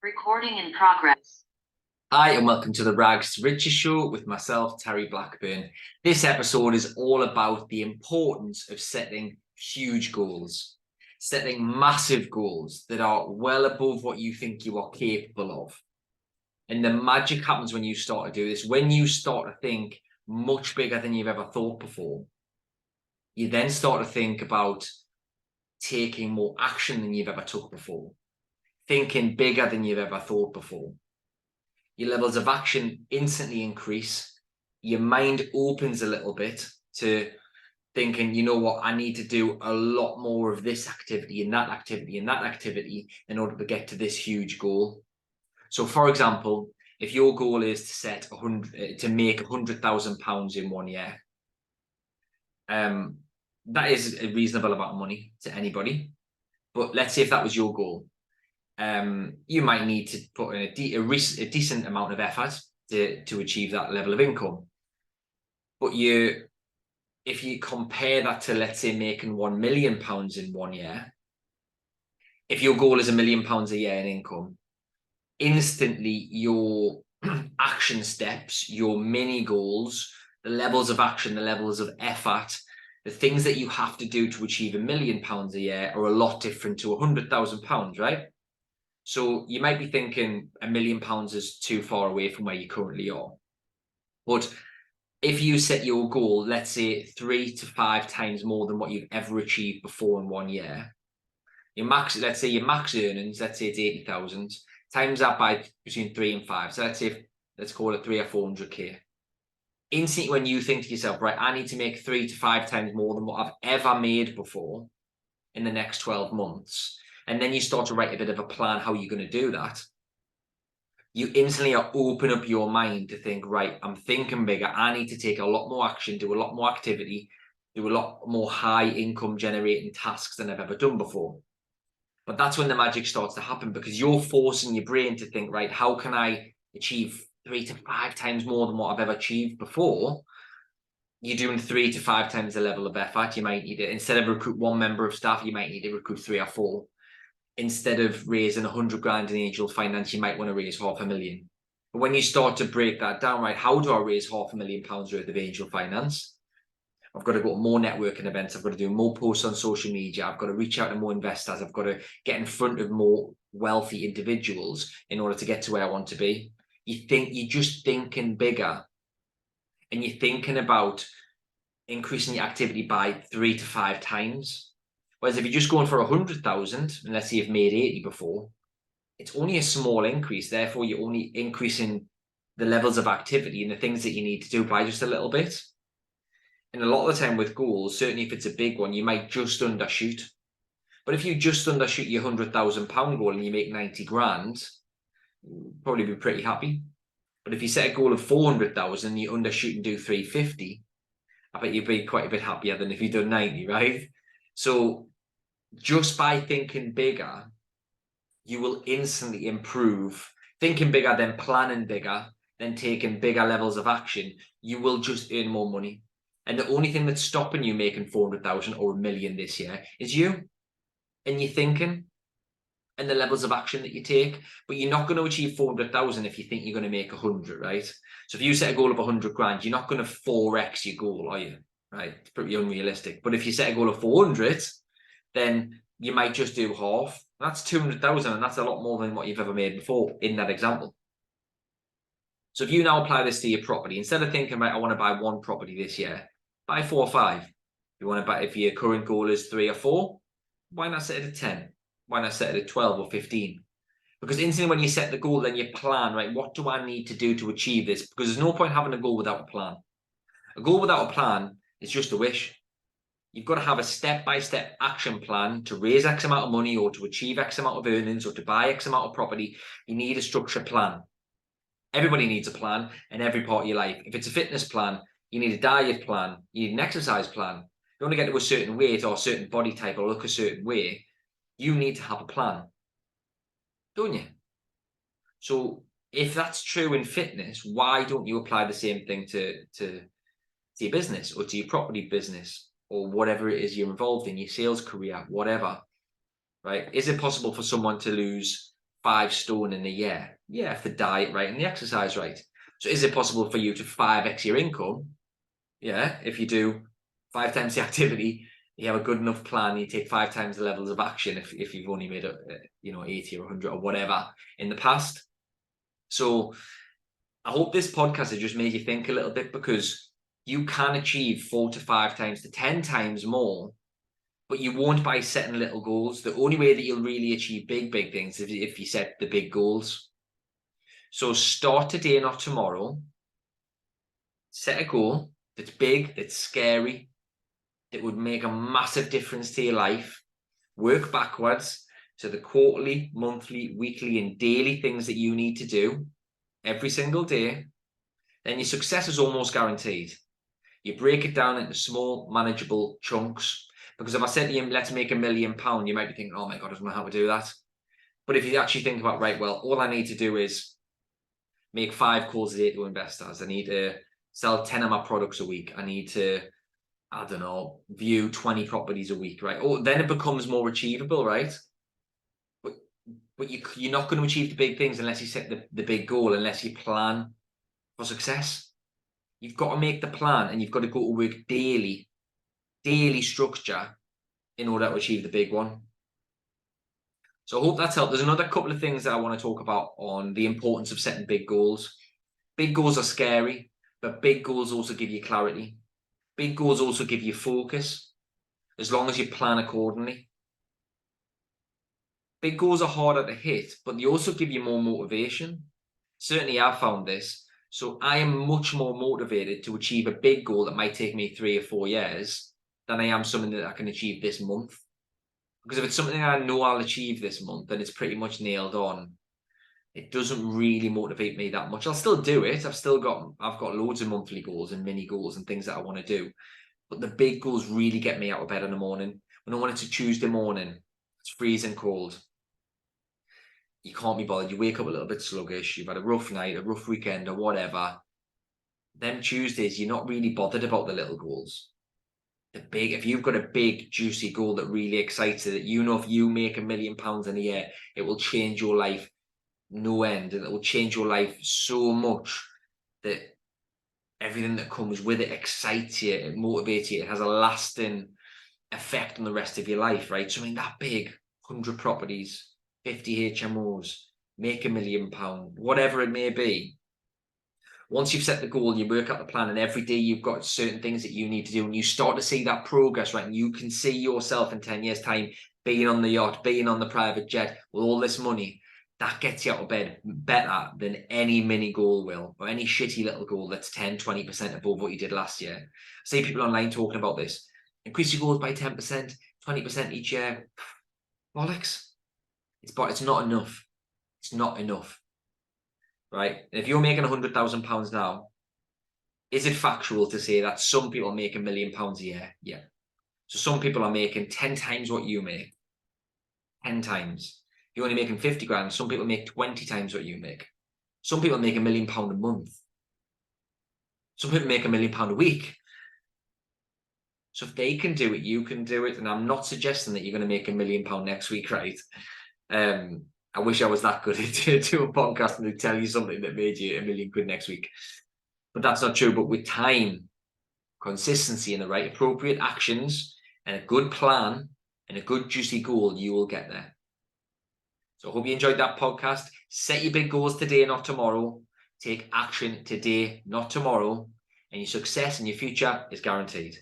Recording in progress. Hi, and welcome to the Rags to Riches Show with myself, Terry Blackburn. This episode is all about the importance of setting huge goals, setting massive goals that are well above what you think you are capable of. And the magic happens when you start to do this, when you start to think much bigger than you've ever thought before. You then start to think about taking more action than you've ever took before, thinking bigger than you've ever thought before. Your levels of action instantly increase. Your mind opens a little bit to thinking, you know what, I need to do a lot more of this activity and that activity and that activity in order to get to this huge goal. So, for example, if your goal is to set to make £100,000 in 1 year, that is a reasonable amount of money to anybody. But let's say if that was your goal, you might need to put in a decent amount of effort to achieve that level of income. But if you compare that to, let's say, making £1 million in 1 year, if your goal is £1 million a year in income, instantly your action steps, your mini goals, the levels of action, the levels of effort, the things that you have to do to achieve £1 million a year are a lot different to £100,000, right? So you might be thinking £1 million is too far away from where you currently are. But if you set your goal, let's say 3 to 5 times more than what you've ever achieved before in 1 year, let's say your max earnings, let's say it's 80,000, times that by between 3 and 5. So let's call it 300 or 400k. Instantly, when you think to yourself, right, I need to make 3 to 5 times more than what I've ever made before in the next 12 months, and then you start to write a bit of a plan how you're going to do that, you instantly open up your mind to think, right, I'm thinking bigger. I need to take a lot more action, do a lot more activity, do a lot more high income generating tasks than I've ever done before. But that's when the magic starts to happen, because you're forcing your brain to think, right, how can I achieve 3 to 5 times more than what I've ever achieved before? You're doing 3 to 5 times the level of effort. You might need to, instead of recruit 1 member of staff, you might need to recruit 3 or 4. Instead of raising 100 grand in angel finance, you might want to raise £500,000. But when you start to break that down, right, how do I raise £500,000 worth of angel finance? I've got to go to more networking events. I've got to do more posts on social media. I've got to reach out to more investors. I've got to get in front of more wealthy individuals in order to get to where I want to be. You're just thinking bigger, and you're thinking about increasing your activity by 3 to 5 times. Whereas if you're just going for 100,000, and let's say you've made 80 before, it's only a small increase. Therefore, you're only increasing the levels of activity and the things that you need to do by just a little bit. And a lot of the time with goals, certainly if it's a big one, you might just undershoot. But if you just undershoot your £100,000 goal and you make 90 grand, you'll probably be pretty happy. But if you set a goal of 400,000, you undershoot and do 350, I bet you'd be quite a bit happier than if you'd done 90, right? So just by thinking bigger, you will instantly improve. Thinking bigger, then planning bigger, then taking bigger levels of action, you will just earn more money. And the only thing that's stopping you making 400,000 or £1 million this year is you and your thinking and the levels of action that you take. But you're not going to achieve 400,000 if you think you're going to make 100, right? So if you set a goal of 100 grand, you're not going to 4x your goal, are you? Right? It's pretty unrealistic. But if you set a goal of 400, then you might just do half. That's 200,000, and that's a lot more than what you've ever made before in that example. So if you now apply this to your property, instead of thinking about, I want to buy 1 property this year, buy 4 or 5. If you want to buy, if your current goal is 3 or 4, why not set it at 10? Why not set it at 12 or 15? Because instantly when you set the goal, then you plan, right, what do I need to do to achieve this? Because there's no point having a goal without a plan. A goal without a plan is just a wish. You've got to have a step-by-step action plan to raise X amount of money or to achieve X amount of earnings or to buy X amount of property. You need a structured plan. Everybody needs a plan in every part of your life. If it's a fitness plan, you need a diet plan. You need an exercise plan. If you want to get to a certain weight or a certain body type or look a certain way, you need to have a plan, don't you? So if that's true in fitness, why don't you apply the same thing to your business or to your property business? Or whatever it is you're involved in, your sales career, whatever, right? Is it possible for someone to lose 5 stone in a year. Yeah, if the diet right and the exercise right. So is it possible for you to 5x your income? Yeah, if you do 5 times the activity, you have a good enough plan, you take 5 times the levels of action if you've only made 80 or 100 or whatever in the past. So I hope this podcast has just made you think a little bit, because you can achieve 4 to 5 times to 10 times more, but you won't by setting little goals. The only way that you'll really achieve big things is if you set the big goals. So start today, not tomorrow. Set a goal that's big, that's scary, that would make a massive difference to your life. Work backwards to the quarterly, monthly, weekly, and daily things that you need to do every single day. Then your success is almost guaranteed. You break it down into small, manageable chunks. Because if I said to you, let's make £1 million, you might be thinking, oh my God, I don't know how to do that. But if you actually think about, right, well, all I need to do is make 5 calls a day to investors. I need to sell 10 of my products a week. I need to, I don't know, view 20 properties a week, right? Oh, then it becomes more achievable, right? But you're not going to achieve the big things unless you set the big goal, unless you plan for success. You've got to make the plan, and you've got to go to work daily structure in order to achieve the big one. So I hope that's helped. There's another couple of things that I want to talk about on the importance of setting big goals. Big goals are scary, but big goals also give you clarity. Big goals also give you focus, as long as you plan accordingly. Big goals are harder to hit, but they also give you more motivation. Certainly I've found this. So I am much more motivated to achieve a big goal that might take me 3 or 4 years than I am something that I can achieve this month. Because if it's something I know I'll achieve this month, then it's pretty much nailed on. It doesn't really motivate me that much. I'll still do it. I've got loads of monthly goals and mini goals and things that I want to do. But the big goals really get me out of bed in the morning. When I want it's a Tuesday morning, it's freezing cold. You can't be bothered. You wake up a little bit sluggish. You've had a rough night, a rough weekend, or whatever. Then Tuesdays, you're not really bothered about the little goals. If you've got a big juicy goal that really excites you, that you know if you make £1 million in a year, it will change your life no end, and it will change your life so much that everything that comes with it excites you, it motivates you, it has a lasting effect on the rest of your life, right? Something that big, 100 properties, 50 HMOs, make £1 million, whatever it may be. Once you've set the goal, you work out the plan, and every day you've got certain things that you need to do, and you start to see that progress, right? And you can see yourself in 10 years' time being on the yacht, being on the private jet with all this money. That gets you out of bed better than any mini goal will, or any shitty little goal that's 10, 20% above what you did last year. I see people online talking about this. Increase your goals by 10%, 20% each year. Bollocks. It's not enough. It's not enough. Right? If you're making £100,000 now, is it factual to say that some people make £1 million a year? Yeah. So some people are making 10 times what you make. 10 times. If you're only making 50 grand, some people make 20 times what you make. Some people make £1 million a month. Some people make £1 million a week. So if they can do it, you can do it. And I'm not suggesting that you're going to make £1 million next week, right? I wish I was that good to do a podcast and to tell you something that made you £1 million next week. But that's not true. But with time, consistency, and the right appropriate actions, and a good plan, and a good juicy goal, you will get there. So I hope you enjoyed that podcast. Set your big goals today, not tomorrow. Take action today, not tomorrow. And your success in your future is guaranteed.